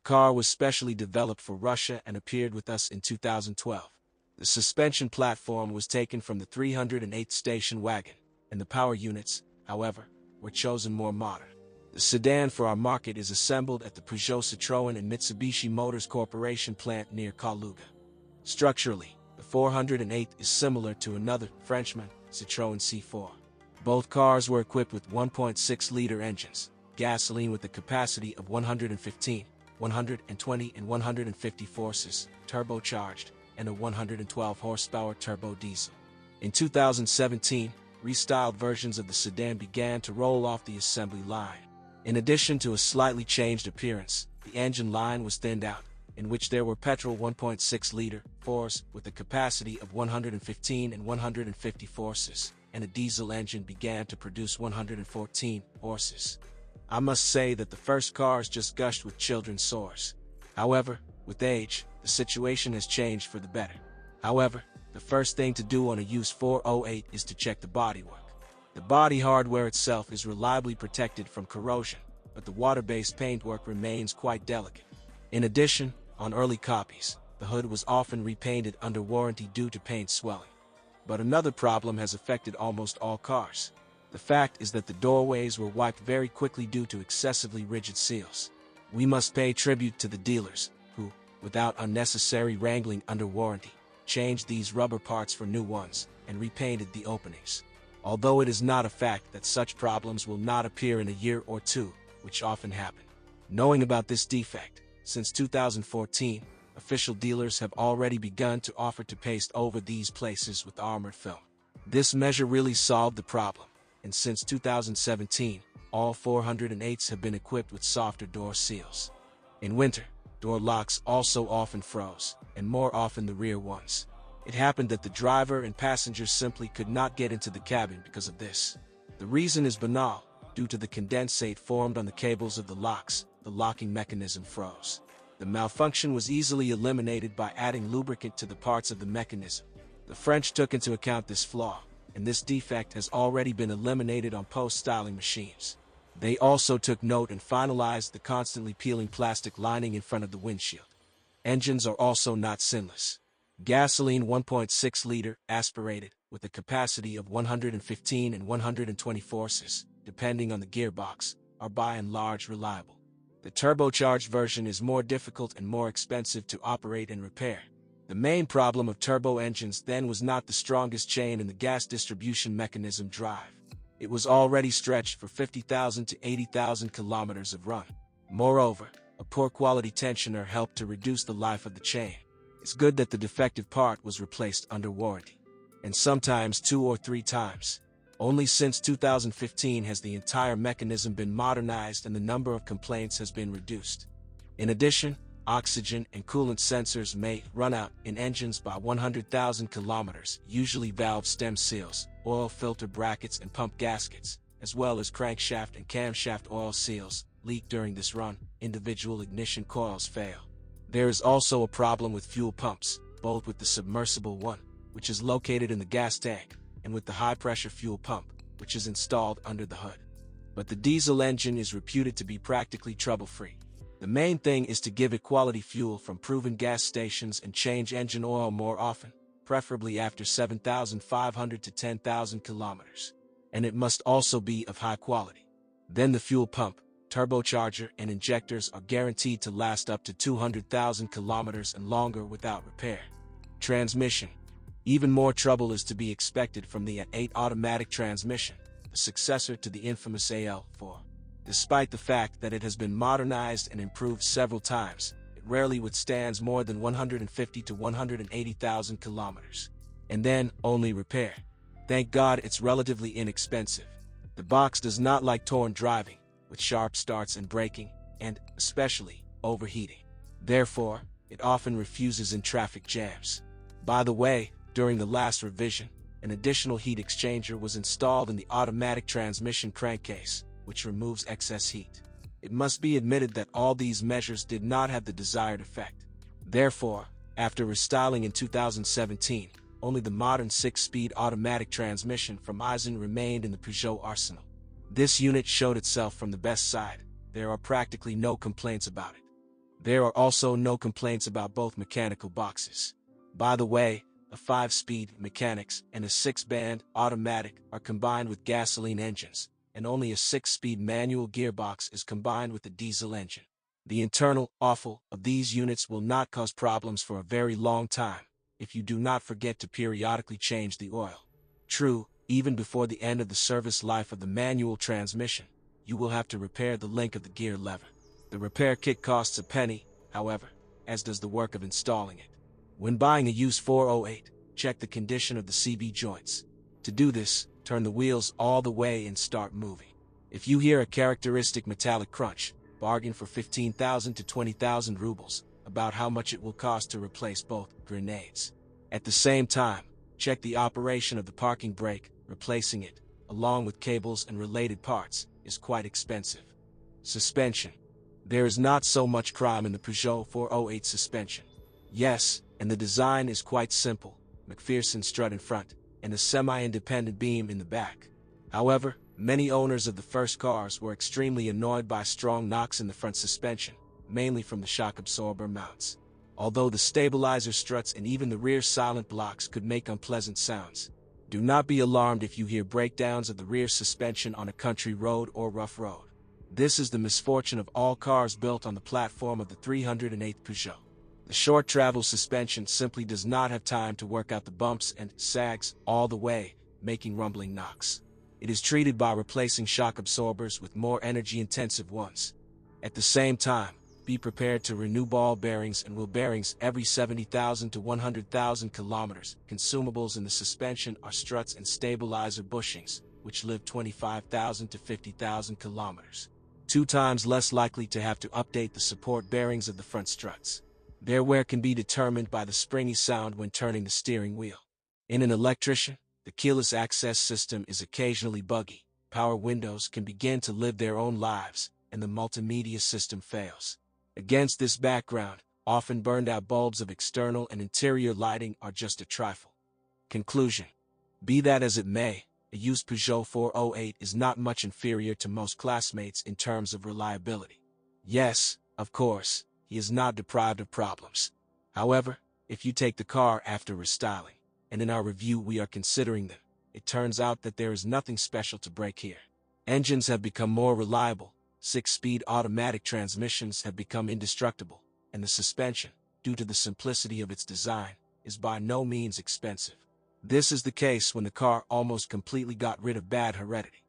car was specially developed for Russia and appeared with us in 2012. The suspension platform was taken from the 308th station wagon, and the power units, however, were chosen more modern. The sedan for our market is assembled at the Peugeot, Citroën and Mitsubishi Motors Corporation plant near Kaluga. Structurally, the 408 is similar to another Frenchman, Citroën C4. Both cars were equipped with 1.6-liter engines, gasoline with a capacity of 115, 120 and 150 horses, turbocharged, and a 112 horsepower turbo diesel. In 2017, restyled versions of the sedan began to roll off the assembly line. In addition to a slightly changed appearance, the engine line was thinned out, in which there were petrol 1.6-liter fours with a capacity of 115 and 150 horses, and a diesel engine began to produce 114 horses. I must say that the first cars just gushed with children's sores. However, with age, the situation has changed for the better. However, the first thing to do on a used 408 is to check the bodywork. The body hardware itself is reliably protected from corrosion, but the water-based paintwork remains quite delicate. In addition, on early copies, the hood was often repainted under warranty due to paint swelling. But another problem has affected almost all cars. The fact is that the doorways were wiped very quickly due to excessively rigid seals. We must pay tribute to the dealers, who, without unnecessary wrangling under warranty, changed these rubber parts for new ones, and repainted the openings. Although it is not a fact that such problems will not appear in a year or two, which often happen. Knowing about this defect, since 2014, official dealers have already begun to offer to paste over these places with armored film. This measure really solved the problem, and since 2017, all 408s have been equipped with softer door seals. In winter, door locks also often froze, and more often the rear ones. It happened that the driver and passengers simply could not get into the cabin because of this. The reason is banal. Due to the condensate formed on the cables of the locks, the locking mechanism froze. The malfunction was easily eliminated by adding lubricant to the parts of the mechanism. The French took into account this flaw, and this defect has already been eliminated on post-styling machines. They also took note and finalized the constantly peeling plastic lining in front of the windshield. Engines are also not sinless. Gasoline 1.6-liter, aspirated, with a capacity of 115 and 120 horses, depending on the gearbox, are by and large reliable. The turbocharged version is more difficult and more expensive to operate and repair. The main problem of turbo engines then was not the strongest chain in the gas distribution mechanism drive. It was already stretched for 50,000 to 80,000 kilometers of run. Moreover, a poor quality tensioner helped to reduce the life of the chain. It's good that the defective part was replaced under warranty, and sometimes 2 or 3 times. Only since 2015 has the entire mechanism been modernized and the number of complaints has been reduced. In addition, oxygen and coolant sensors may run out in engines by 100,000 kilometers, usually valve stem seals, oil filter brackets and pump gaskets, as well as crankshaft and camshaft oil seals, leak during this run. Individual ignition coils fail. There is also a problem with fuel pumps, both with the submersible one, which is located in the gas tank, and with the high-pressure fuel pump, which is installed under the hood. But the diesel engine is reputed to be practically trouble-free. The main thing is to give it quality fuel from proven gas stations and change engine oil more often, preferably after 7,500 to 10,000 kilometers. And it must also be of high quality. Then the fuel pump, turbocharger and injectors are guaranteed to last up to 200,000 kilometers and longer without repair. Transmission. Even more trouble is to be expected from the A8 automatic transmission, the successor to the infamous AL4. Despite the fact that it has been modernized and improved several times, it rarely withstands more than 150 to 180,000 kilometers. And then, only repair. Thank God it's relatively inexpensive. The box does not like torn driving, with sharp starts and braking, and, especially, overheating. Therefore, it often refuses in traffic jams. By the way, during the last revision, an additional heat exchanger was installed in the automatic transmission crankcase, which removes excess heat. It must be admitted that all these measures did not have the desired effect. Therefore, after restyling in 2017, only the modern 6-speed automatic transmission from Aisin remained in the Peugeot arsenal. This unit showed itself from the best side. There are practically no complaints about it. There are also no complaints about both mechanical boxes. By the way, a 5-speed mechanics and a 6-band automatic are combined with gasoline engines, and only a 6-speed manual gearbox is combined with a diesel engine. The internal offal of these units will not cause problems for a very long time if you do not forget to periodically change the oil. True, even before the end of the service life of the manual transmission, you will have to repair the link of the gear lever. The repair kit costs a penny, however, as does the work of installing it. When buying a used 408, check the condition of the CV joints. To do this, turn the wheels all the way and start moving. If you hear a characteristic metallic crunch, bargain for 15,000 to 20,000 rubles, about how much it will cost to replace both grenades. At the same time, check the operation of the parking brake. Replacing it, along with cables and related parts, is quite expensive. Suspension. There is not so much crime in the Peugeot 408 suspension. Yes, and the design is quite simple: McPherson strut in front, and a semi-independent beam in the back. However, many owners of the first cars were extremely annoyed by strong knocks in the front suspension, mainly from the shock absorber mounts. Although the stabilizer struts and even the rear silent blocks could make unpleasant sounds, do not be alarmed if you hear breakdowns of the rear suspension on a country road or rough road. This is the misfortune of all cars built on the platform of the 308th Peugeot. The short travel suspension simply does not have time to work out the bumps and sags all the way, making rumbling knocks. It is treated by replacing shock absorbers with more energy-intensive ones. At the same time, be prepared to renew ball bearings and wheel bearings every 70,000 to 100,000 kilometers. Consumables in the suspension are struts and stabilizer bushings, which live 25,000 to 50,000 kilometers. 2 times less likely to have to update the support bearings of the front struts. Their wear can be determined by the springy sound when turning the steering wheel. In an electrician, the keyless access system is occasionally buggy, power windows can begin to live their own lives, and the multimedia system fails. Against this background, often burned-out bulbs of external and interior lighting are just a trifle. Conclusion. Be that as it may, a used Peugeot 408 is not much inferior to most classmates in terms of reliability. Yes, of course, he is not deprived of problems. However, if you take the car after restyling, and in our review we are considering them, it turns out that there is nothing special to break here. Engines have become more reliable, 6-speed automatic transmissions have become indestructible, and the suspension, due to the simplicity of its design, is by no means expensive. This is the case when the car almost completely got rid of bad heredity.